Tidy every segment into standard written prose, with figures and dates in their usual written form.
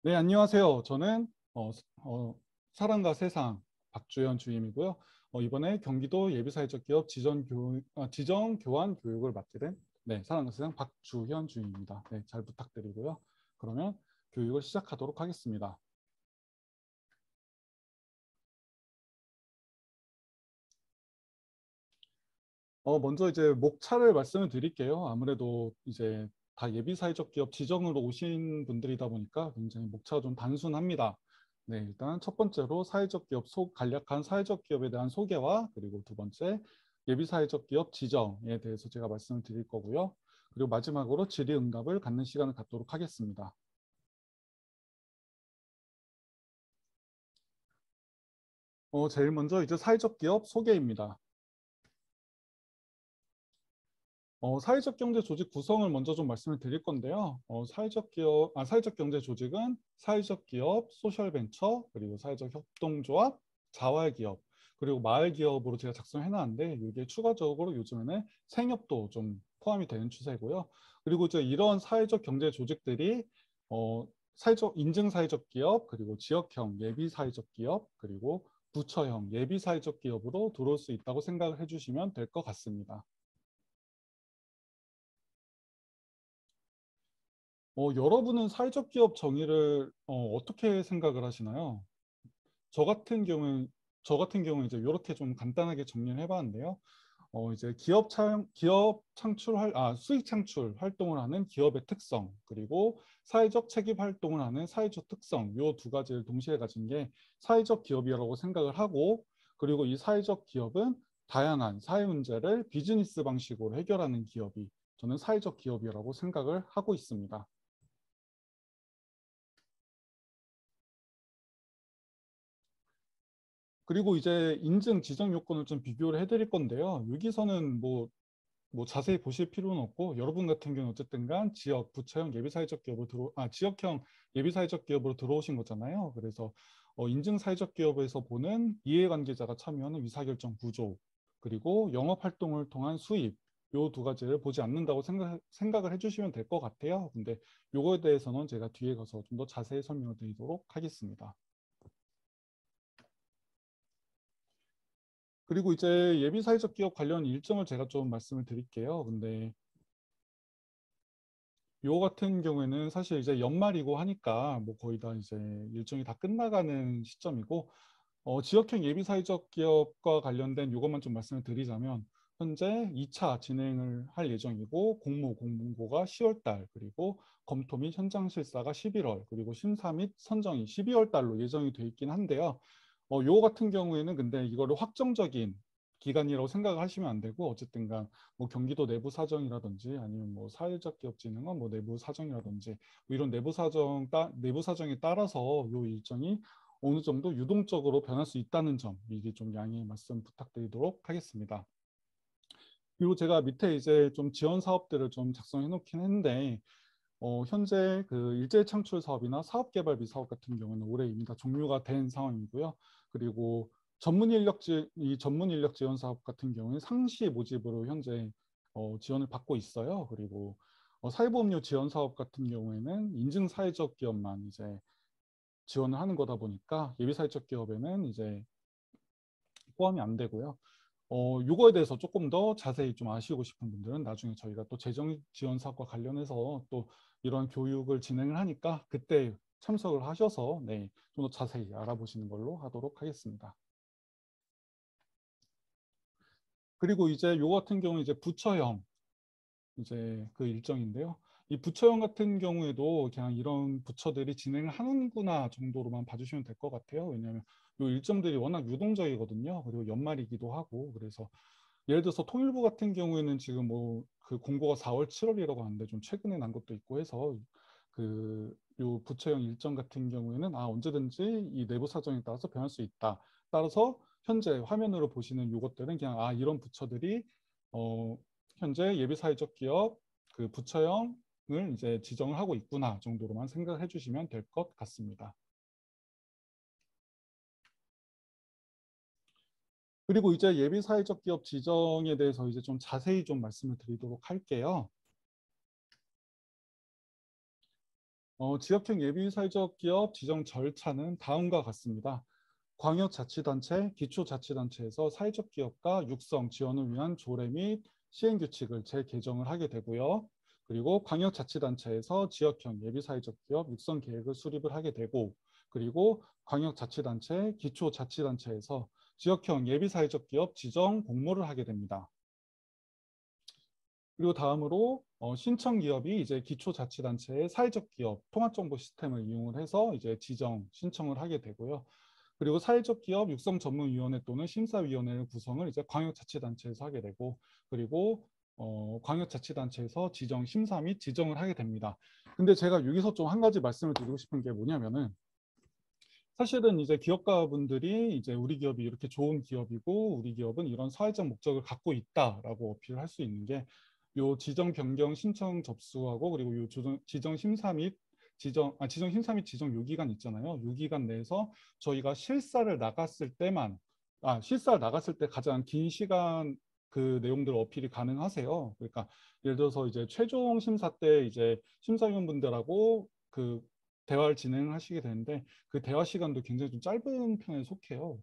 네, 안녕하세요. 저는 사랑과 세상 박주현 주임이고요. 이번에 경기도 예비사회적 기업 지정 교환 교육을 맡게 된 사랑과 세상 박주현 주임입니다. 네, 잘 부탁드리고요. 그러면 교육을 시작하도록 하겠습니다. 먼저 이제 목차를 말씀을 드릴게요. 아무래도 이제 다 예비사회적 기업 지정으로 오신 분들이다 보니까 굉장히 목차가 좀 단순합니다. 네, 일단 첫 번째로 사회적 기업 간략한 사회적 기업에 대한 소개와 그리고 두 번째 예비사회적 기업 지정에 대해서 제가 말씀을 드릴 거고요. 그리고 마지막으로 질의응답을 갖는 시간을 갖도록 하겠습니다. 제일 먼저 이제 사회적 기업 소개입니다. 사회적 경제 조직 구성을 먼저 좀 말씀을 드릴 건데요. 사회적 경제 조직은 사회적 기업, 소셜 벤처, 그리고 사회적 협동조합, 자활 기업, 그리고 마을 기업으로 제가 작성해 놨는데 이게 추가적으로 요즘에는 생협도 좀 포함이 되는 추세고요. 그리고 이제 이런 사회적 경제 조직들이 인증 사회적 기업, 그리고 지역형 예비 사회적 기업, 그리고 부처형 예비 사회적 기업으로 들어올 수 있다고 생각을 해주시면 될 것 같습니다. 여러분은 사회적 기업 정의를 어떻게 생각을 하시나요? 저 같은 경우는 이제 이렇게 좀 간단하게 정리를 해봤는데요. 이제 수익 창출 활동을 하는 기업의 특성, 그리고 사회적 책임 활동을 하는 사회적 특성, 요 두 가지를 동시에 가진 게 사회적 기업이라고 생각을 하고, 그리고 이 사회적 기업은 다양한 사회 문제를 비즈니스 방식으로 해결하는 기업이 저는 사회적 기업이라고 생각을 하고 있습니다. 그리고 이제 인증 지정 요건을 좀 비교를 해드릴 건데요. 여기서는 뭐 자세히 보실 필요는 없고 여러분 같은 경우는 어쨌든 간 지역형 예비사회적 기업으로 들어오신 거잖아요. 그래서 인증 사회적 기업에서 보는 이해관계자가 참여하는 의사결정 구조 그리고 영업활동을 통한 수입 요 두 가지를 보지 않는다고 생각을 해주시면 될 것 같아요. 근데 요거에 대해서는 제가 뒤에 가서 좀 더 자세히 설명을 드리도록 하겠습니다. 그리고 이제 예비사회적 기업 관련 일정을 제가 좀 말씀을 드릴게요. 근데 요 같은 경우에는 사실 이제 연말이고 하니까 뭐 거의 다 이제 일정이 다 끝나가는 시점이고 지역형 예비사회적 기업과 관련된 요것만 좀 말씀을 드리자면 현재 2차 진행을 할 예정이고 공모가 10월 달 그리고 검토 및 현장 실사가 11월 그리고 심사 및 선정이 12월 달로 예정이 돼 있긴 한데요. 요 같은 경우에는 근데 이거를 확정적인 기간이라고 생각을 하시면 안 되고 어쨌든 간뭐 경기도 내부 사정이라든지 아니면 뭐 사회적 기업진흥원 뭐 내부 사정이라든지 뭐 이런 내부 사정에 따라서 요 일정이 어느 정도 유동적으로 변할 수 있다는 점 미리 좀 양해 말씀 부탁드리도록 하겠습니다. 그리고 제가 밑에 이제 좀 지원 사업들을 좀 작성해 놓긴 했는데 현재 그 일제 창출 사업이나 사업개발비 사업 같은 경우는 올해 이미 다 종료가 된 상황이고요. 그리고 전문 인력 지원 사업 같은 경우는 상시 모집으로 현재 지원을 받고 있어요. 그리고 사회보험료 지원 사업 같은 경우에는 인증 사회적 기업만 이제 지원을 하는 거다 보니까 예비사회적 기업에는 이제 포함이 안 되고요. 요거에 대해서 조금 더 자세히 좀 아시고 싶은 분들은 나중에 저희가 또 재정 지원 사업과 관련해서 또 이런 교육을 진행을 하니까 그때 참석을 하셔서 네, 좀 더 자세히 알아보시는 걸로 하도록 하겠습니다. 그리고 이제 요 같은 경우 이제 부처형 이제 그 일정인데요. 이 부처형 같은 경우에도 그냥 이런 부처들이 진행을 하는구나 정도로만 봐주시면 될 것 같아요. 왜냐하면 이 일정들이 워낙 유동적이거든요. 그리고 연말이기도 하고 그래서 예를 들어서 통일부 같은 경우에는 지금 뭐 그 공고가 4월, 7월이라고 하는데 좀 최근에 난 것도 있고 해서 그 요 부처형 일정 같은 경우에는 언제든지 이 내부 사정에 따라서 변할 수 있다. 따라서 현재 화면으로 보시는 요것들은 그냥 이런 부처들이 어 현재 예비사회적 기업 그 부처형을 이제 지정을 하고 있구나 정도로만 생각해 주시면 될 것 같습니다. 그리고 이제 예비사회적 기업 지정에 대해서 이제 좀 자세히 좀 말씀을 드리도록 할게요. 지역형 예비사회적 기업 지정 절차는 다음과 같습니다. 광역자치단체, 기초자치단체에서 사회적 기업가 육성 지원을 위한 조례 및 시행규칙을 재개정을 하게 되고요. 그리고 광역자치단체에서 지역형 예비사회적 기업 육성 계획을 수립을 하게 되고, 그리고 광역자치단체, 기초자치단체에서 지역형 예비사회적 기업 지정 공모를 하게 됩니다. 그리고 다음으로 신청 기업이 이제 기초자치단체의 사회적 기업 통합정보 시스템을 이용을 해서 이제 지정 신청을 하게 되고요. 그리고 사회적 기업 육성전문위원회 또는 심사위원회를 구성을 이제 광역자치단체에서 하게 되고, 그리고 광역자치단체에서 지정 심사 및 지정을 하게 됩니다. 근데 제가 여기서 좀 한 가지 말씀을 드리고 싶은 게 뭐냐면은, 사실은 이제 기업가분들이 이제 우리 기업이 이렇게 좋은 기업이고 우리 기업은 이런 사회적 목적을 갖고 있다라고 어필할 수 있는 게, 요 지정 변경 신청 접수하고 그리고 요 지정 심사 및 지정 심사 및 지정 요기간 있잖아요. 요기간 내에서 저희가 실사를 나갔을 때 가장 긴 시간 그 내용들 어필이 가능하세요. 그러니까 예를 들어서 이제 최종 심사 때 이제 심사위원분들하고 그 대화를 진행하시게 되는데, 그 대화 시간도 굉장히 좀 짧은 편에 속해요.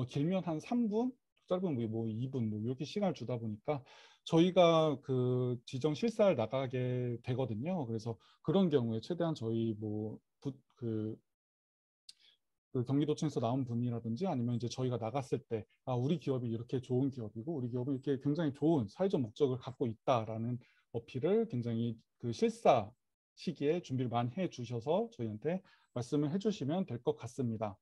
길면 한 3분, 짧으면 뭐 2분 뭐 이렇게 시간을 주다 보니까 저희가 그 지정 실사를 나가게 되거든요. 그래서 그런 경우에 최대한 저희 그 경기도청에서 나온 분이라든지 아니면 이제 저희가 나갔을 때, 우리 기업이 이렇게 좋은 기업이고 우리 기업은 이렇게 굉장히 좋은 사회적 목적을 갖고 있다라는 어필을 굉장히 그 실사 시기에 준비를 많이 해 주셔서 저희한테 말씀을 해 주시면 될 것 같습니다.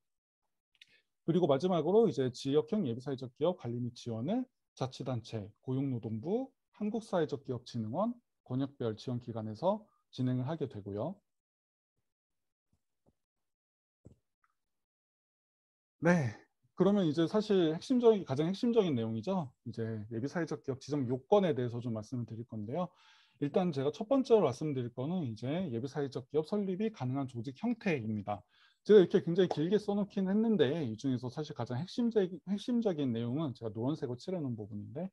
그리고 마지막으로 이제 지역형 예비사회적 기업 관리 및 지원을 자치단체, 고용노동부, 한국사회적기업진흥원, 권역별 지원기관에서 진행을 하게 되고요. 네. 그러면 이제 사실 가장 핵심적인 내용이죠. 이제 예비사회적 기업 지정 요건에 대해서 좀 말씀을 드릴 건데요. 일단 제가 첫 번째로 말씀드릴 거는 이제 예비사회적 기업 설립이 가능한 조직 형태입니다. 제가 이렇게 굉장히 길게 써놓긴 했는데 이 중에서 사실 가장 핵심적인 내용은 제가 노란색으로 칠해놓은 부분인데,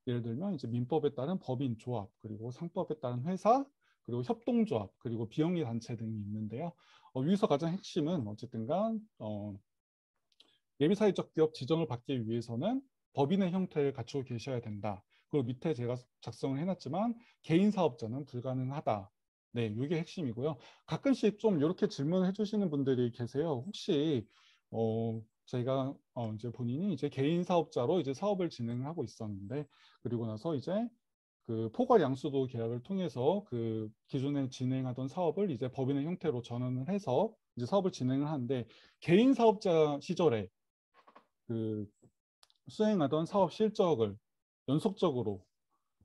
예를 들면 이제 민법에 따른 법인, 조합, 그리고 상법에 따른 회사, 그리고 협동조합, 그리고 비영리 단체 등이 있는데요. 여기서 가장 핵심은 어쨌든간 예비사회적 기업 지정을 받기 위해서는 법인의 형태를 갖추고 계셔야 된다. 그리고 밑에 제가 작성을 해놨지만 개인 사업자는 불가능하다. 네, 이게 핵심이고요. 가끔씩 좀 이렇게 질문을 해주시는 분들이 계세요. 혹시 제가 이제 본인이 이제 개인 사업자로 이제 사업을 진행하고 있었는데, 그리고 나서 이제 그 포괄 양수도 계약을 통해서 그 기존에 진행하던 사업을 이제 법인의 형태로 전환을 해서 이제 사업을 진행을 하는데, 개인 사업자 시절에 그 수행하던 사업 실적을 연속적으로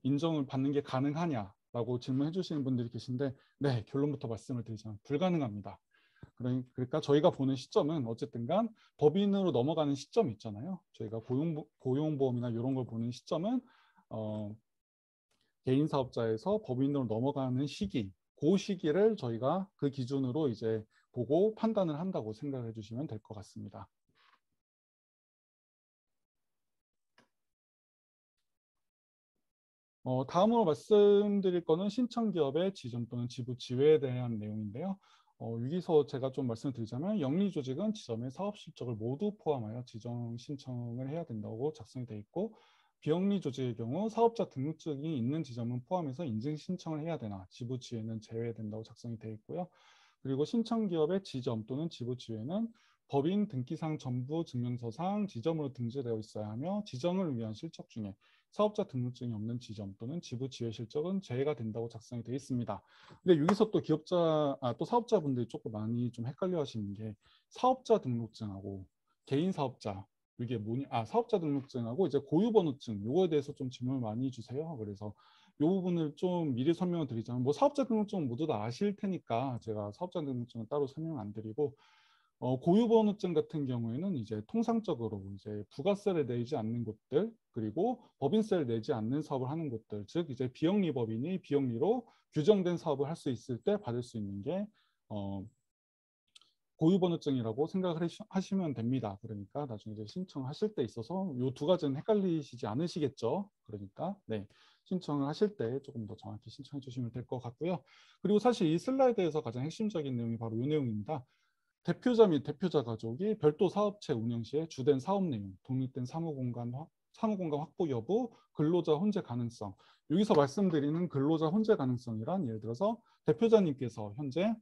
인정을 받는 게 가능하냐라고 질문해 주시는 분들이 계신데, 네, 결론부터 말씀을 드리자면 불가능합니다. 그러니까 저희가 보는 시점은 어쨌든 간 법인으로 넘어가는 시점 있잖아요. 저희가 고용보험이나 이런 걸 보는 시점은 개인 사업자에서 법인으로 넘어가는 시기, 그 시기를 저희가 그 기준으로 이제 보고 판단을 한다고 생각해 주시면 될 것 같습니다. 다음으로 말씀드릴 거는 신청기업의 지점 또는 지부 지회에 대한 내용인데요. 여기서 제가 좀 말씀드리자면, 영리조직은 지점의 사업 실적을 모두 포함하여 지정 신청을 해야 된다고 작성이 되어 있고, 비영리조직의 경우 사업자 등록증이 있는 지점은 포함해서 인증 신청을 해야 되나 지부 지회는 제외된다고 작성이 되어 있고요. 그리고 신청기업의 지점 또는 지부 지회는 법인 등기상 전부 증명서상 지점으로 등재되어 있어야 하며, 지정을 위한 실적 중에 사업자 등록증이 없는 지점 또는 지부 지회 실적은 제외가 된다고 작성이 되어 있습니다. 근데 여기서 또 또 사업자분들이 조금 많이 좀 헷갈려 하시는 게, 사업자 등록증하고 개인 사업자, 이게 뭐냐, 사업자 등록증하고 이제 고유번호증, 요거에 대해서 좀 질문을 많이 주세요. 그래서 이 부분을 좀 미리 설명을 드리자면, 뭐 사업자 등록증은 모두 다 아실 테니까 제가 사업자 등록증은 따로 설명 안 드리고, 고유번호증 같은 경우에는 이제 통상적으로 이제 부가세를 내지 않는 곳들, 그리고 법인세를 내지 않는 사업을 하는 곳들, 즉 이제 비영리 법인이 비영리로 규정된 사업을 할 수 있을 때 받을 수 있는 게 고유번호증이라고 생각을 하시면 됩니다. 그러니까 나중에 이제 신청하실 때 있어서 이 두 가지는 헷갈리시지 않으시겠죠. 그러니까 네, 신청을 하실 때 조금 더 정확히 신청해 주시면 될 것 같고요. 그리고 사실 이 슬라이드에서 가장 핵심적인 내용이 바로 이 내용입니다. 대표자 및 대표자 가족이 별도 사업체 운영 시에 주된 사업 내용, 독립된 사무공간 확보 여부, 근로자 혼재 가능성. 여기서 말씀드리는 근로자 혼재 가능성이란 예를 들어서 대표자님께서 현재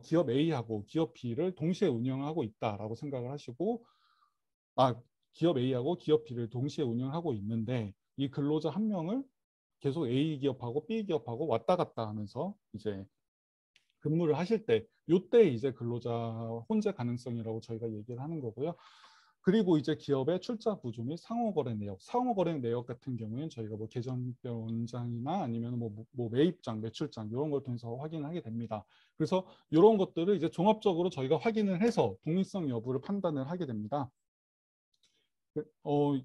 기업 A하고 기업 B를 동시에 운영하고 있다라고 생각을 하시고, 기업 A하고 기업 B를 동시에 운영하고 있는데 이 근로자 한 명을 계속 A 기업하고 B 기업하고 왔다 갔다 하면서 이제 근무를 하실 때 요때 이제 근로자 혼재 가능성이라고 저희가 얘기를 하는 거고요. 그리고 이제 기업의 출자 구조 및 상호거래 내역, 상호거래 내역 같은 경우에는 저희가 뭐 계정별 원장이나 아니면 뭐 매입장, 매출장 이런 걸 통해서 확인을 하게 됩니다. 그래서 이런 것들을 이제 종합적으로 저희가 확인을 해서 독립성 여부를 판단을 하게 됩니다.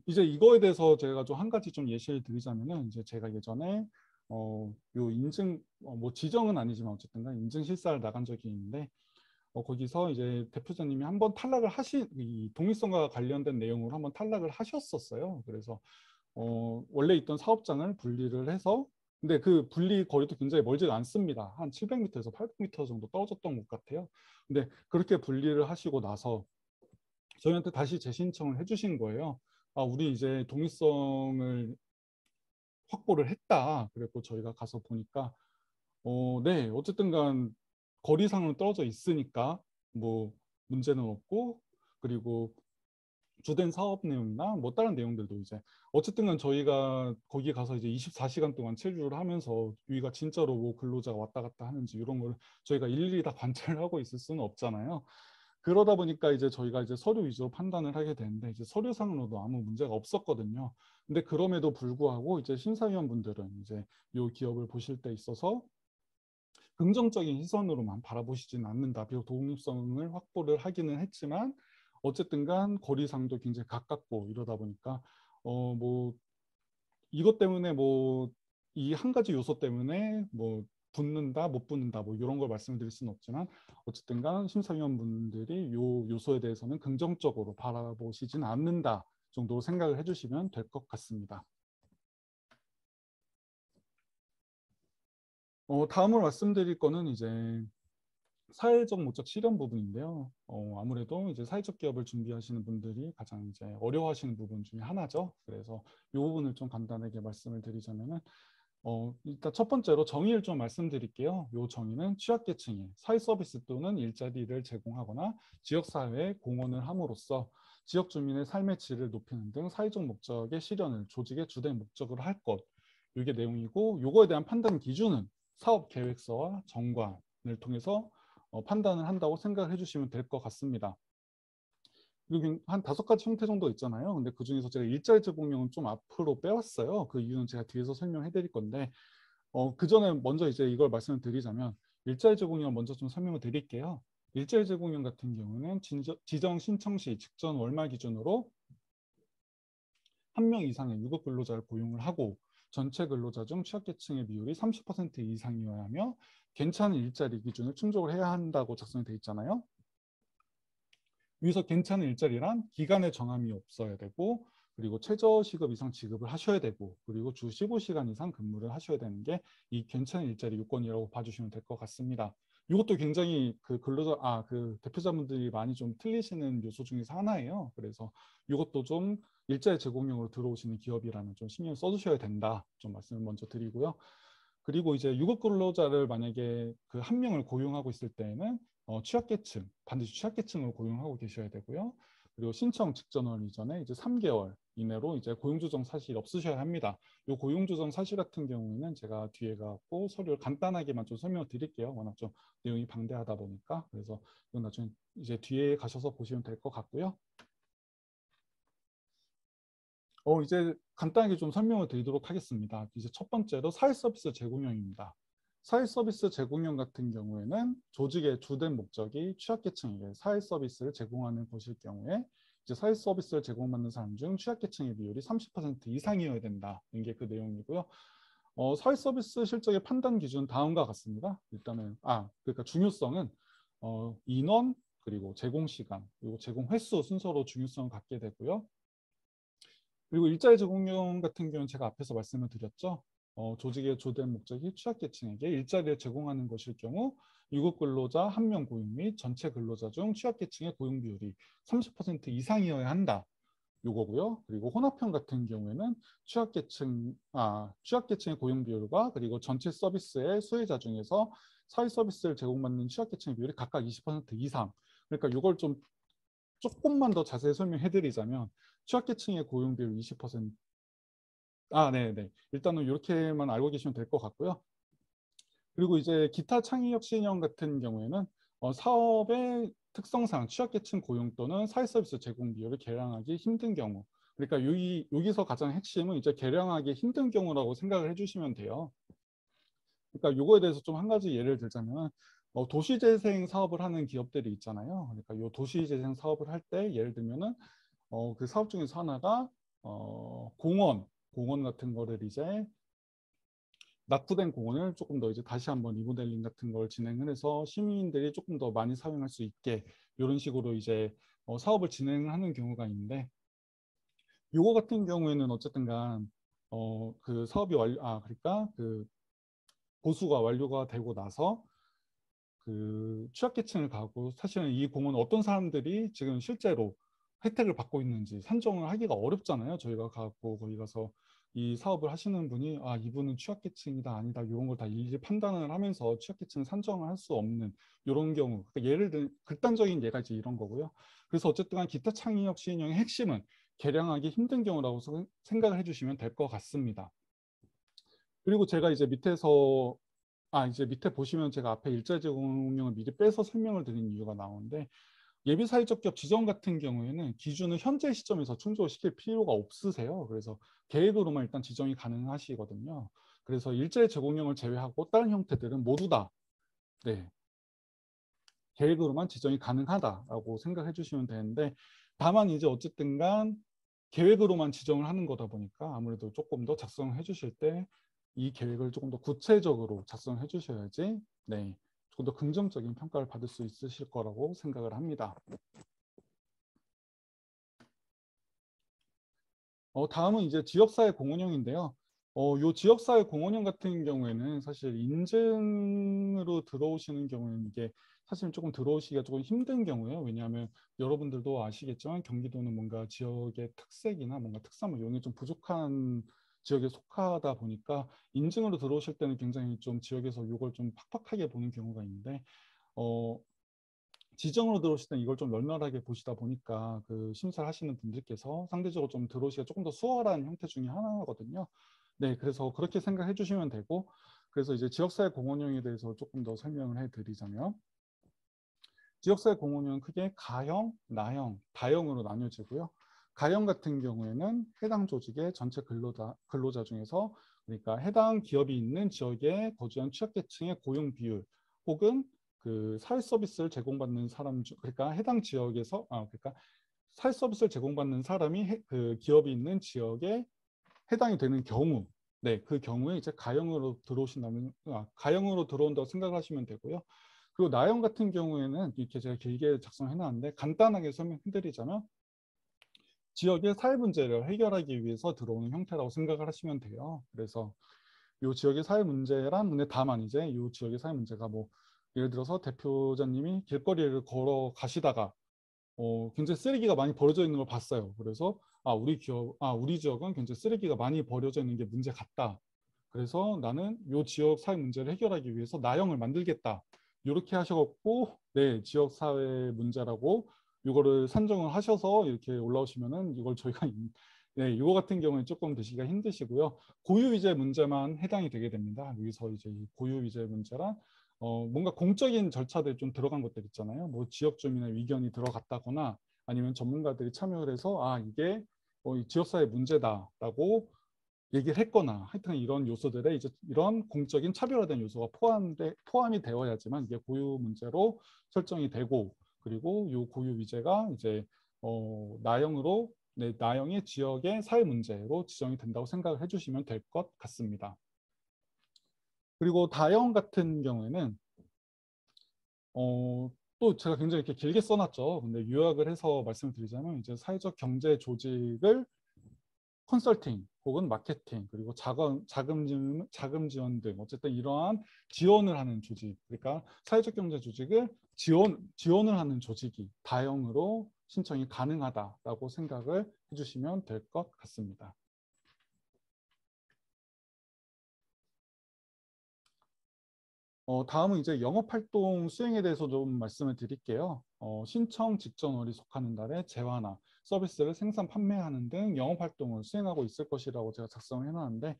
이제 이거에 대해서 제가 좀 한 가지 좀 예시를 드리자면은 이제 제가 예전에 요 인증 뭐 지정은 아니지만 어쨌든 간 인증 실사를 나간 적이 있는데 거기서 이제 대표자님이 한번 탈락을 이 독립성과 관련된 내용으로 한번 탈락을 하셨었어요. 그래서 원래 있던 사업장을 분리를 해서 근데 그 분리 거리도 굉장히 멀지가 않습니다. 한 700m에서 800m 정도 떨어졌던 것 같아요. 근데 그렇게 분리를 하시고 나서 저희한테 다시 재신청을 해주신 거예요. 우리 이제 독립성을 확보를 했다. 그래서 저희가 가서 보니까 네, 어쨌든 간 거리상으로 떨어져 있으니까 뭐 문제는 없고, 그리고 주된 사업 내용이나 뭐 다른 내용들도 이제 어쨌든 간 저희가 거기 가서 이제 24시간 동안 체류를 하면서 여기가 진짜로 뭐 근로자가 왔다 갔다 하는지 이런 걸 저희가 일일이 다 관찰을 하고 있을 수는 없잖아요. 그러다 보니까 이제 저희가 이제 서류 위주로 판단을 하게 되는데 이제 서류상으로도 아무 문제가 없었거든요. 근데 그럼에도 불구하고 이제 심사위원분들은 이제 이 기업을 보실 때 있어서 긍정적인 시선으로만 바라보시진 않는다. 비록 독립성을 확보를 하기는 했지만 어쨌든 간 거리상도 굉장히 가깝고 이러다 보니까 뭐 이것 때문에 뭐 이 한 가지 요소 때문에 뭐 붙는다 못 붙는다 뭐 이런 걸 말씀드릴 수는 없지만 어쨌든 간 심사위원분들이 요 요소에 대해서는 긍정적으로 바라보시진 않는다 정도로 생각을 해주시면 될 것 같습니다. 다음으로 말씀드릴 거는 이제 사회적 목적 실현 부분인데요. 아무래도 이제 사회적 기업을 준비하시는 분들이 가장 이제 어려워하시는 부분 중에 하나죠. 그래서 이 부분을 좀 간단하게 말씀을 드리자면은 일단 첫 번째로 정의를 좀 말씀드릴게요. 이 정의는 취약계층에 사회 서비스 또는 일자리를 제공하거나 지역사회에 공헌을 함으로써 지역 주민의 삶의 질을 높이는 등 사회적 목적의 실현을 조직의 주된 목적으로 할 것. 이게 내용이고 요거에 대한 판단 기준은 사업 계획서와 정관을 통해서 판단을 한다고 생각을 해주시면 될 것 같습니다. 그리고 한 5가지 형태 정도 있잖아요. 근데 그중에서 제가 일자리 제공명은 좀 앞으로 빼왔어요. 그 이유는 제가 뒤에서 설명해 드릴 건데 그 전에 먼저 이제 이걸 말씀을 드리자면 일자리 제공령 먼저 좀 설명을 드릴게요. 일자리 제공령 같은 경우는 지정 신청 시 직전 월말 기준으로 한 명 이상의 유급 근로자를 고용을 하고 전체 근로자 중 취약계층의 비율이 30% 이상이어야 하며 괜찮은 일자리 기준을 충족을 해야 한다고 작성이 돼 있잖아요. 여기서 괜찮은 일자리란 기간의 정함이 없어야 되고 그리고 최저시급 이상 지급을 하셔야 되고 그리고 주 15시간 이상 근무를 하셔야 되는 게 이 괜찮은 일자리 요건이라고 봐주시면 될 것 같습니다. 이것도 굉장히 그 그 대표자분들이 많이 좀 틀리시는 요소 중에서 하나예요. 그래서 이것도 좀 일자리 제공용으로 들어오시는 기업이라면 좀 신경 써주셔야 된다. 좀 말씀을 먼저 드리고요. 그리고 이제 유급 근로자를 만약에 그 한 명을 고용하고 있을 때에는 취약계층, 반드시 취약계층을 고용하고 계셔야 되고요. 그리고 신청 직전월 이전에 이제 3개월 이내로 이제 고용조정 사실이 없으셔야 합니다. 이 고용조정 사실 같은 경우에는 제가 뒤에 가고 서류를 간단하게만 좀 설명을 드릴게요. 워낙 좀 내용이 방대하다 보니까. 그래서 이건 나중에 이제 뒤에 가셔서 보시면 될 것 같고요. 이제 간단하게 좀 설명을 드리도록 하겠습니다. 이제 첫 번째로 사회 서비스 제공형입니다. 사회 서비스 제공형 같은 경우에는 조직의 주된 목적이 취약계층에게 사회 서비스를 제공하는 것일 경우에 이제 사회 서비스를 제공받는 사람 중 취약계층의 비율이 30% 이상이어야 된다. 이게 그 내용이고요. 사회 서비스 실적의 판단 기준 다음과 같습니다. 일단은 그러니까 중요성은 인원 그리고 제공 시간 그리고 제공 횟수 순서로 중요성을 갖게 되고요. 그리고 일자리 제공용 같은 경우는 제가 앞에서 말씀을 드렸죠. 조직의 주된 목적이 취약계층에게 일자리를 제공하는 것일 경우 유급 근로자 1명 고용 및 전체 근로자 중 취약계층의 고용 비율이 30% 이상이어야 한다. 요거고요. 그리고 혼합형 같은 경우에는 취약계층의 고용 비율과 그리고 전체 서비스의 수혜자 중에서 사회 서비스를 제공받는 취약계층의 비율이 각각 20% 이상. 그러니까 이걸 좀 조금만 더 자세히 설명해 드리자면 취약계층의 고용 비율 20%. 네네. 일단은 이렇게만 알고 계시면 될 것 같고요. 그리고 이제 기타 창의력 시행령 같은 경우에는 사업의 특성상 취약계층 고용 또는 사회서비스 제공 비율을 계량하기 힘든 경우. 그러니까 여기서 가장 핵심은 이제 계량하기 힘든 경우라고 생각을 해주시면 돼요. 그러니까 요거에 대해서 좀 한 가지 예를 들자면 도시재생 사업을 하는 기업들이 있잖아요. 그러니까 요 도시재생 사업을 할 때 예를 들면은 그 사업 중에서 하나가 공원 같은 거를 이제 낙후된 공원을 조금 더 이제 다시 한번 리모델링 같은 걸 진행을 해서 시민들이 조금 더 많이 사용할 수 있게 이런 식으로 이제 사업을 진행을 하는 경우가 있는데 요거 같은 경우에는 어쨌든 간그 사업이 그러니까 그 보수가 완료가 되고 나서 그 취약계층을 가고 사실은 이 공원 어떤 사람들이 지금 실제로 혜택을 받고 있는지 산정을 하기가 어렵잖아요. 저희가 가고 거기 가서 이 사업을 하시는 분이 이분은 취약계층이다 아니다 이런 걸 다 일일이 판단을 하면서 취약계층 산정을 할 수 없는 이런 경우 그러니까 예를 들 극단적인 예가 이제 이런 거고요. 그래서 어쨌든 기타 창의력 시행령의 핵심은 계량하기 힘든 경우라고 생각을 해주시면 될 것 같습니다. 그리고 제가 이제 이제 밑에 보시면 제가 앞에 일자리 제공명을 미리 빼서 설명을 드린 이유가 나오는데 예비 사회적 기업 지정 같은 경우에는 기준을 현재 시점에서 충족시킬 필요가 없으세요. 그래서 계획으로만 일단 지정이 가능하시거든요. 그래서 일자리 제공령을 제외하고 다른 형태들은 모두 다 네, 계획으로만 지정이 가능하다라고 생각해 주시면 되는데 다만 이제 어쨌든 간 계획으로만 지정을 하는 거다 보니까 아무래도 조금 더 작성해 주실 때 이 계획을 조금 더 구체적으로 작성해 주셔야지 네, 조금 더 긍정적인 평가를 받을 수 있으실 거라고 생각을 합니다. 다음은 이제 지역사회 공헌형인데요. 요 지역사회 공헌형 같은 경우에는 사실 인증으로 들어오시는 경우에는 이게 사실 조금 들어오시기가 조금 힘든 경우예요. 왜냐하면 여러분들도 아시겠지만 경기도는 뭔가 지역의 특색이나 뭔가 특산물 이런 게 좀 부족한 지역에 속하다 보니까 인증으로 들어오실 때는 굉장히 좀 지역에서 이걸 좀 팍팍하게 보는 경우가 있는데 어, 지정으로 들어오실 땐 이걸 좀 널널하게 보시다 보니까 그 심사를 하시는 분들께서 상대적으로 좀 들어오시기가 조금 더 수월한 형태 중에 하나거든요. 네, 그래서 그렇게 생각해 주시면 되고 그래서 이제 지역사회 공헌형에 대해서 조금 더 설명을 해드리자면 지역사회 공헌형은 크게 가형, 나형, 다형으로 나뉘어지고요. 가형 같은 경우에는 해당 조직의 전체 근로자 중에서 그러니까 해당 기업이 있는 지역에 거주한 취약계층의 고용 비율 혹은 그 사회 서비스를 제공받는 사람 중 그러니까 해당 지역에서 그러니까 사회 서비스를 제공받는 사람이 그 기업이 있는 지역에 해당이 되는 경우 네, 그 경우에 이제 가형으로 들어오신다면 가형으로 들어온다고 생각하시면 되고요. 그리고 나형 같은 경우에는 이렇게 제가 길게 작성해 놨는데 간단하게 설명해 드리자면 지역의 사회 문제를 해결하기 위해서 들어오는 형태라고 생각을 하시면 돼요. 그래서 이 지역의 사회 문제란 근데 다만 이제 이 지역의 사회 문제가 뭐 예를 들어서 대표자님이 길거리를 걸어 가시다가 굉장히 쓰레기가 많이 버려져 있는 걸 봤어요. 그래서 우리 지역은 굉장히 쓰레기가 많이 버려져 있는 게 문제 같다. 그래서 나는 이 지역 사회 문제를 해결하기 위해서 나형을 만들겠다. 이렇게 하셔갖고 네 지역 사회 문제라고 이거를 산정을 하셔서 이렇게 올라오시면은 이걸 저희가 네 이거 같은 경우는 조금 드시기가 힘드시고요. 고유위제 문제만 해당이 되게 됩니다. 여기서 이제 고유위제 문제란 뭔가 공적인 절차들이 좀 들어간 것들 있잖아요. 뭐 지역 주민의 의견이 들어갔다거나 아니면 전문가들이 참여를 해서 이게 이 지역사회 문제다라고 얘기를 했거나 하여튼 이런 요소들에 이제 이런 공적인 차별화된 요소가 포함이 되어야지만 이게 고유 문제로 설정이 되고 그리고 이 고유 위제가 이제 나형으로 나형의 지역의 사회 문제로 지정이 된다고 생각을 해주시면 될 것 같습니다. 그리고 다형 같은 경우에는 또 제가 굉장히 이렇게 길게 써놨죠. 근데 요약을 해서 말씀을 드리자면 이제 사회적 경제 조직을 컨설팅 혹은 마케팅 그리고 자금 지원 등 어쨌든 이러한 지원을 하는 조직 그러니까 사회적 경제 조직을 지원을 하는 조직이 다형으로 신청이 가능하다라고 생각을 해주시면 될 것 같습니다. 다음은 이제 영업활동 수행에 대해서 좀 말씀을 드릴게요. 신청 직전월이 속하는 달에 재화나 서비스를 생산, 판매하는 등 영업활동을 수행하고 있을 것이라고 제가 작성을 해놨는데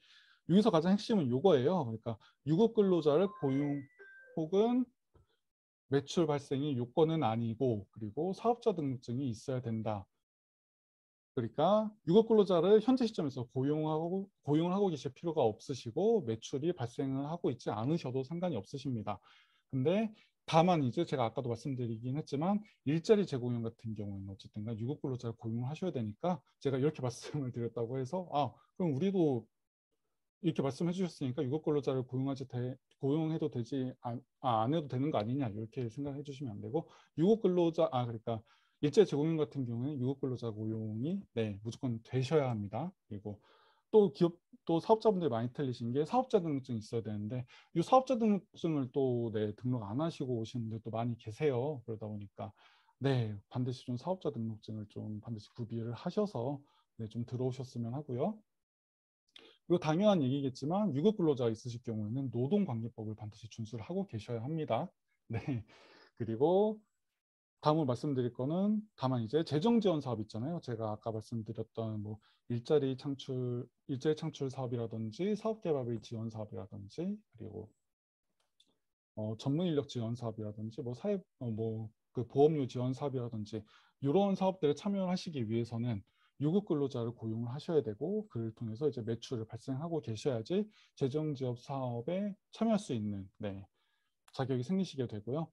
여기서 가장 핵심은 이거예요. 그러니까 유급 근로자를 고용 혹은 매출 발생이 요건은 아니고 그리고 사업자 등록증이 있어야 된다. 그러니까 유급 근로자를 현재 시점에서 고용을 하고 계실 필요가 없으시고 매출이 발생을 하고 있지 않으셔도 상관이 없으십니다. 근데 다만 이제 제가 아까도 말씀드리긴 했지만 일자리 재고용 같은 경우에는 어쨌든 유급 근로자를 고용을 하셔야 되니까 제가 이렇게 말씀을 드렸다고 해서 그럼 우리도 이렇게 말씀해 주셨으니까 유급 근로자를 고용해도 되지 안 해도 되는 거 아니냐 이렇게 생각해 주시면 안 되고 유급 근로자 그러니까 일제 재고용 같은 경우에는 유급 근로자 고용이 무조건 되셔야 합니다. 그리고 또 사업자분들이 많이 틀리신 게 사업자 등록증이 있어야 되는데 이 사업자 등록증을 또 등록 안 하시고 오시는 분들도 많이 계세요. 그러다 보니까 반드시 좀 사업자 등록증을 좀 반드시 구비를 하셔서 좀 들어오셨으면 하고요. 그리고 당연한 얘기겠지만 유급 근로자가 있으실 경우에는 노동관계법을 반드시 준수를 하고 계셔야 합니다. 네. 그리고 다음으로 말씀드릴 거는 다만 이제 재정 지원 사업 있잖아요. 제가 아까 말씀드렸던 뭐 일자리 창출 사업이라든지 사업개발비 지원 사업이라든지 그리고 전문 인력 지원 사업이라든지 그 보험료 지원 사업이라든지 이런 사업들에 참여를 하시기 위해서는 유급 근로자를 고용을 하셔야 되고 그를 통해서 이제 매출을 발생하고 계셔야지 재정 지원 사업에 참여할 수 있는 자격이 생기시게 되고요.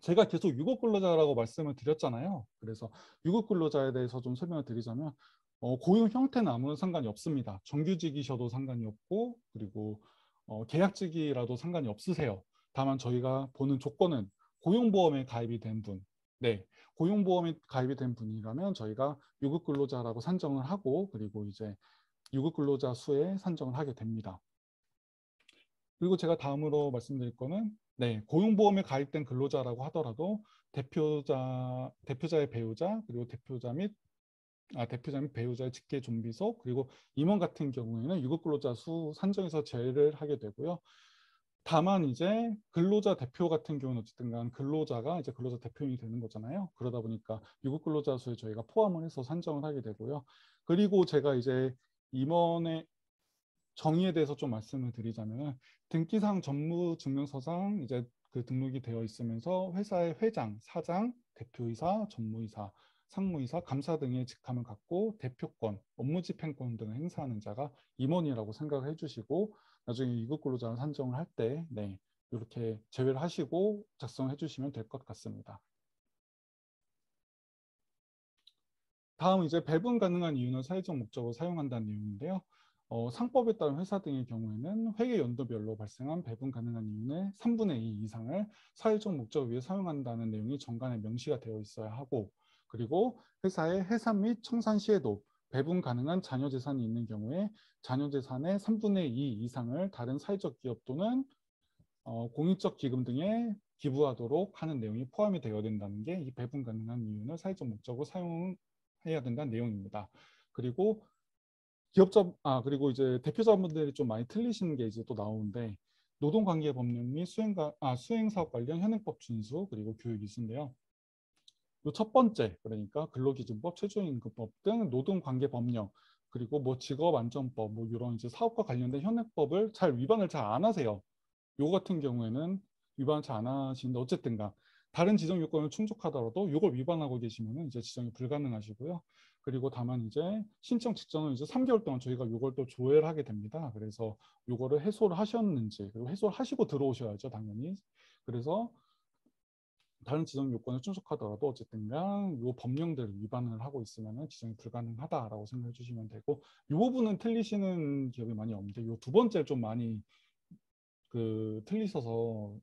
제가 계속 유급 근로자라고 말씀을 드렸잖아요. 그래서 유급 근로자에 대해서 좀 설명을 드리자면 고용 형태는 아무런 상관이 없습니다. 정규직이셔도 상관이 없고 그리고 계약직이라도 상관이 없으세요. 다만 저희가 보는 조건은 고용보험에 가입이 된 분, 고용보험에 가입이 된 분이라면 저희가 유급 근로자라고 산정을 하고 그리고 이제 유급 근로자 수에 산정을 하게 됩니다. 그리고 제가 다음으로 말씀드릴 거는 고용보험에 가입된 근로자라고 하더라도 대표자의 배우자 그리고 대표자 및 배우자의 직계 좀비속 그리고 임원 같은 경우에는 유급 근로자 수 산정에서 제외를 하게 되고요. 다만 이제 근로자 대표 같은 경우는 어쨌든 간 근로자가 이제 근로자 대표인이 되는 거잖아요. 그러다 보니까 유급 근로자 수에 저희가 포함을 해서 산정을 하게 되고요. 그리고 제가 이제 임원의 정의에 대해서 좀 말씀을 드리자면 등기상 전무증명서상 이제 그 등록이 되어 있으면서 회사의 회장, 사장, 대표이사, 전무이사, 상무이사, 감사 등의 직함을 갖고 대표권, 업무집행권 등을 행사하는 자가 임원이라고 생각을 해주시고 나중에 유급 근로자를 산정을 할 때 이렇게 제외를 하시고 작성해 주시면 될 것 같습니다. 다음 이제 배분 가능한 이유는 사회적 목적으로 사용한다는 내용인데요. 상법에 따른 회사 등의 경우에는 회계 연도별로 발생한 배분 가능한 이윤의 3분의 2 이상을 사회적 목적을 위해 사용한다는 내용이 정관에 명시가 되어 있어야 하고 그리고 회사의 해산 및 청산 시에도 배분 가능한 자녀재산이 있는 경우에 자녀재산의 3분의 2 이상을 다른 사회적 기업 또는 공익적 기금 등에 기부하도록 하는 내용이 포함이 되어야 된다는 게 이 배분 가능한 이윤을 사회적 목적으로 사용해야 된다는 내용입니다. 그리고 그리고 이제 대표자분들이 좀 많이 틀리시는 게 이제 또 나오는데 노동관계법령 및 수행사업 관련 현행법 준수 그리고 교육 이수인데요. 요 첫 번째 그러니까 근로기준법, 최저임금법 등 노동관계법령 그리고 뭐 직업안전법 뭐 이런 이제 사업과 관련된 현행법을 위반을 잘 안 하세요. 요 같은 경우에는 위반 잘 안 하시는데 어쨌든가 다른 지정 요건을 충족하더라도 이걸 위반하고 계시면 이제 지정이 불가능하시고요. 그리고 다만 이제 신청 직전은 이제 3개월 동안 저희가 이걸 또 조회를 하게 됩니다. 그래서 이거를 해소를 하셨는지 그리고 해소를 하시고 들어오셔야죠, 당연히. 그래서 다른 지정 요건을 충족하더라도 어쨌든간 이 법령들을 위반을 하고 있으면 지정이 불가능하다라고 생각해 주시면 되고 이 부분은 틀리시는 기업이 많이 없는데 이 두 번째 좀 많이 틀리셔서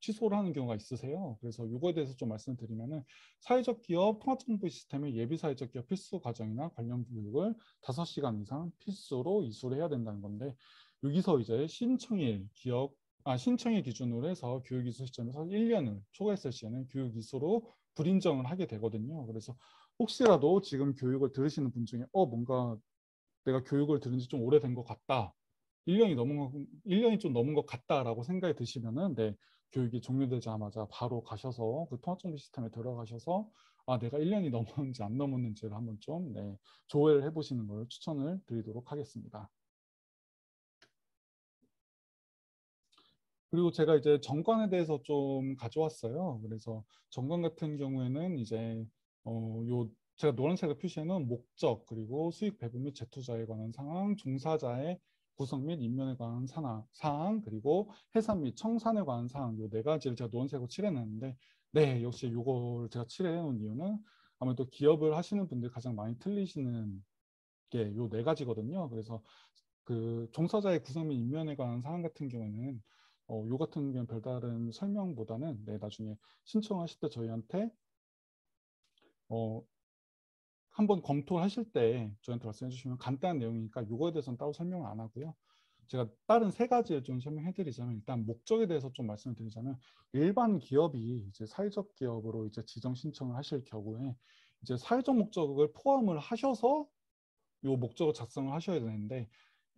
취소를 하는 경우가 있으세요. 그래서 이거에 대해서 좀 말씀드리면은 사회적 기업 통합정보 시스템의 예비 사회적 기업 필수 과정이나 관련 교육을 5시간 이상 필수로 이수를 해야 된다는 건데 여기서 이제 신청일 기준으로 해서 교육 이수 시점에서 1년을 초과했을 시에는 교육 이수로 불인정을 하게 되거든요. 그래서 혹시라도 지금 교육을 들으시는 분 중에 뭔가 내가 교육을 들은 지 좀 오래된 것 같다. 1년이 좀 넘은 것 같다라고 생각이 드시면은 네, 교육이 종료되자마자 바로 가셔서 그 통합정보 시스템에 들어가셔서 내가 1년이 넘었는지 안 넘었는지를 한번 좀 네, 조회를 해보시는 걸 추천을 드리도록 하겠습니다. 그리고 제가 이제 정관에 대해서 좀 가져왔어요. 그래서 정관 같은 경우에는 이제 제가 노란색으로 표시해놓은 목적 그리고 수익 배분 및 재투자에 관한 상황, 종사자의 구성 및 임명에 관한 사항, 그리고 해산 및 청산에 관한 사항 요 네 가지를 제가 노란색으로 칠해놨는데 네 역시 요걸 제가 칠해놓은 이유는 아무래도 기업을 하시는 분들이 가장 많이 틀리시는 게 요 네 가지거든요. 그래서 그 종사자의 구성 및 임명에 관한 사항 같은 경우에는 요 같은 경우는 별다른 설명보다는 네, 나중에 신청하실 때 저희한테 어, 한번 검토를 하실 때 저희한테 말씀해 주시면 간단한 내용이니까 요거에 대해서는 따로 설명을 안 하고요. 제가 다른 세 가지를 좀 설명해 드리자면 일단 목적에 대해서 좀 말씀을 드리자면 일반 기업이 이제 사회적 기업으로 이제 지정 신청을 하실 경우에 이제 사회적 목적을 포함을 하셔서 요 목적을 작성을 하셔야 되는데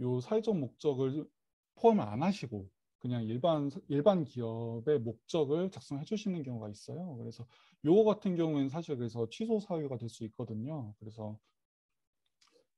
요 사회적 목적을 포함을 안 하시고 그냥 일반 기업의 목적을 작성해 주시는 경우가 있어요. 그래서 요거 같은 경우에는 사실 그래서 취소 사유가 될 수 있거든요. 그래서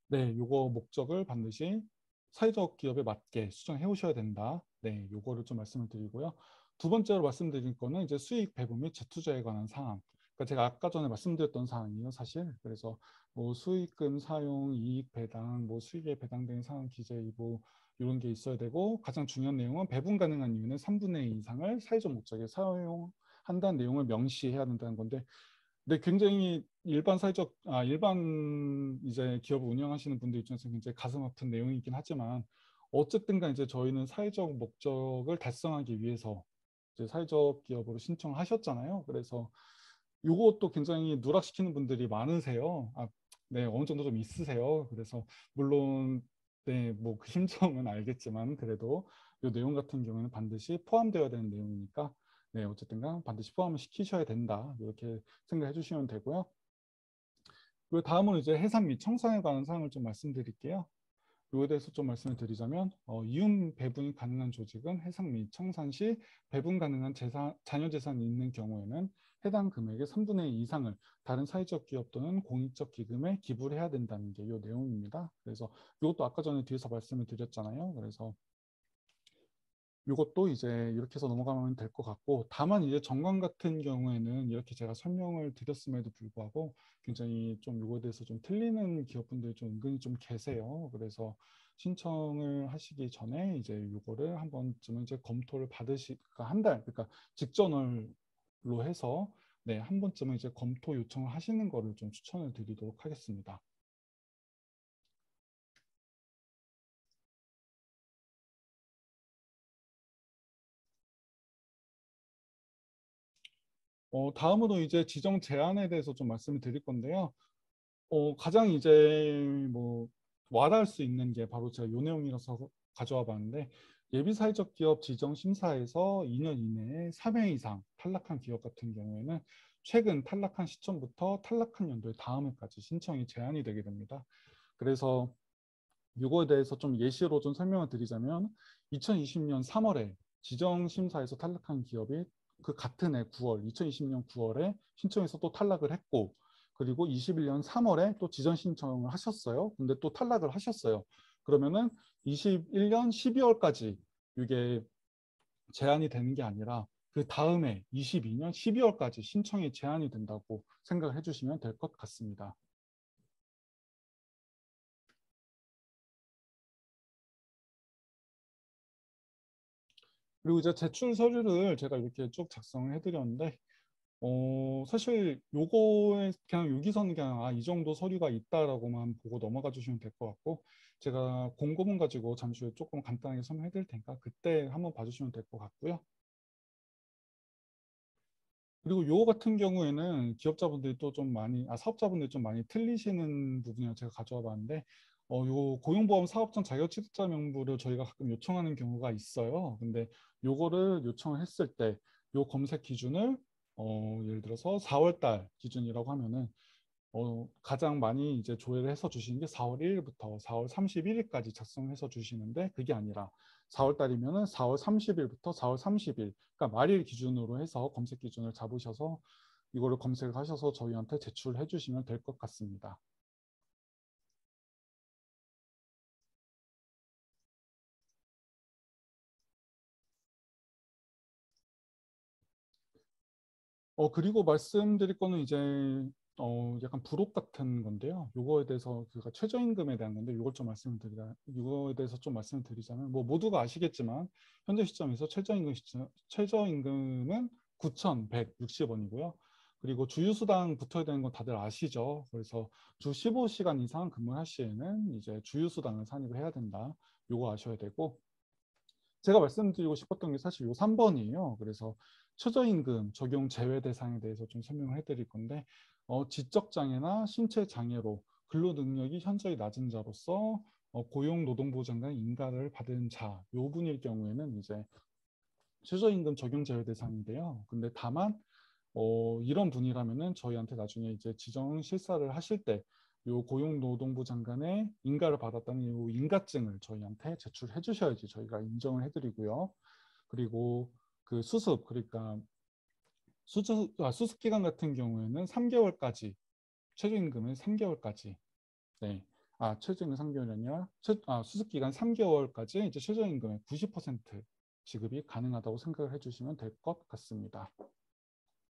네, 요거 목적을 반드시 사회적 기업에 맞게 수정해 오셔야 된다. 네, 요거를 좀 말씀을 드리고요. 두 번째로 말씀드릴 거는 이제 수익 배분 및 재투자에 관한 사항. 그러니까 제가 아까 전에 말씀드렸던 사항이에요, 사실. 그래서 뭐 수익금 사용, 이익 배당, 뭐 수익에 배당된 사항 기재 뭐 이런 게 있어야 되고 가장 중요한 내용은 배분 가능한 이유는 3분의 2 이상을 사회적 목적에 사용한다는 내용을 명시해야 된다는 건데 근데 굉장히 일반 이제 기업을 운영하시는 분들 입장에서 굉장히 가슴 아픈 내용이긴 하지만 어쨌든 간 이제 저희는 사회적 목적을 달성하기 위해서 이제 사회적 기업으로 신청을 하셨잖아요. 그래서 요것도 굉장히 누락시키는 분들이 많으세요. 네, 어느 정도 좀 있으세요. 그래서 물론 네, 뭐 그 심정은 알겠지만 그래도 요 내용 같은 경우는 반드시 포함되어야 되는 내용이니까 네, 어쨌든간 반드시 포함을 시키셔야 된다. 이렇게 생각해 주시면 되고요. 그리고 다음으로 이제 해산 및 청산에 관한 사항을 좀 말씀드릴게요. 이거에 대해서 좀 말씀을 드리자면 이윤 배분이 가능한 조직은 해상 및 청산 시 배분 가능한 자녀 재산이 있는 경우에는 해당 금액의 3분의 2 이상을 다른 사회적 기업 또는 공익적 기금에 기부를 해야 된다는 게 이 내용입니다. 그래서 이것도 아까 전에 뒤에서 말씀을 드렸잖아요. 그래서 이것도 이제 이렇게 해서 넘어가면 될 것 같고 다만 이제 정관 같은 경우에는 이렇게 제가 설명을 드렸음에도 불구하고 굉장히 좀 이거에 대해서 좀 틀리는 기업분들이 좀 은근히 좀 계세요. 그래서 신청을 하시기 전에 이제 이거를 한 번쯤은 이제 검토를 그러니까 한 달, 그러니까 직전으로 해서 네, 한 번쯤은 이제 검토 요청을 하시는 거를 좀 추천을 드리도록 하겠습니다. 다음으로 이제 지정 제한에 대해서 좀 말씀을 드릴 건데요. 가장 이제 뭐 와닿을 수 있는 게 바로 제가 요 내용이라서 가져와 봤는데 예비 사회적 기업 지정 심사에서 2년 이내에 3회 이상 탈락한 기업 같은 경우에는 최근 탈락한 시점부터 탈락한 연도의 다음 해까지 신청이 제한이 되게 됩니다. 그래서 이거에 대해서 좀 예시로 좀 설명을 드리자면 2020년 3월에 지정 심사에서 탈락한 기업이 그 같은 해 9월, 2020년 9월에 신청해서 또 탈락을 했고 그리고 21년 3월에 또 지정 신청을 하셨어요. 근데 또 탈락을 하셨어요. 그러면은 21년 12월까지 이게 제한이 되는 게 아니라 그 다음에 22년 12월까지 신청이 제한이 된다고 생각을 해주시면 될 것 같습니다. 그리고 이제 제출 서류를 제가 이렇게 쭉 작성을 해드렸는데 사실 요거에 그냥 여기서는 그냥 이 정도 서류가 있다라고만 보고 넘어가 주시면 될 것 같고 제가 공고문 가지고 잠시 후에 조금 간단하게 설명해 드릴 테니까 그때 한번 봐주시면 될 것 같고요. 그리고 요거 같은 경우에는 기업자분들이 또 좀 많이, 사업자분들이 좀 많이 틀리시는 부분이라 제가 가져와 봤는데, 요 고용보험 사업장 자격 취득자 명부를 저희가 가끔 요청하는 경우가 있어요. 근데 요거를 요청을 했을 때, 요 검색 기준을, 예를 들어서 4월 달 기준이라고 하면은, 가장 많이 이제 조회를 해서 주시는 게 4월 1일부터 4월 31일까지 작성해서 주시는데, 그게 아니라 4월 달이면은 4월 30일부터 4월 30일, 그러니까 말일 기준으로 해서 검색 기준을 잡으셔서 이거를 검색을 하셔서 저희한테 제출해 주시면 될 것 같습니다. 그리고 말씀드릴 거는 이제 약간 부록 같은 건데요. 요거에 대해서 그가 최저임금에 대한 건데 요걸 좀 이거에 대해서 좀 말씀을 드리자면 뭐 모두가 아시겠지만 현재 시점에서 최저임금은 9,160원이고요. 그리고 주휴수당 붙어야 되는 건 다들 아시죠? 그래서 주 15시간 이상 근무할 시에는 이제 주휴수당을 산입을 해야 된다. 요거 아셔야 되고 제가 말씀드리고 싶었던 게 사실 요 3번이에요. 그래서 최저임금 적용 제외 대상에 대해서 좀 설명을 해드릴 건데 지적 장애나 신체 장애로 근로 능력이 현저히 낮은 자로서 고용노동부 장관의 인가를 받은 자, 요 분일 경우에는 이제 최저임금 적용 제외 대상인데요. 근데 다만 이런 분이라면은 저희한테 나중에 이제 지정 실사를 하실 때 요 고용노동부 장관의 인가를 받았다는 요 인가증을 저희한테 제출해 주셔야지 저희가 인정을 해드리고요. 그리고 그 수습, 그러니까 수습 기간 같은 경우에는 3개월까지, 최저임금은 3개월까지, 네. 최저임금 3개월이 아니라 수습 기간 3개월까지 이제 최저임금의 90% 지급이 가능하다고 생각을 해주시면 될 것 같습니다.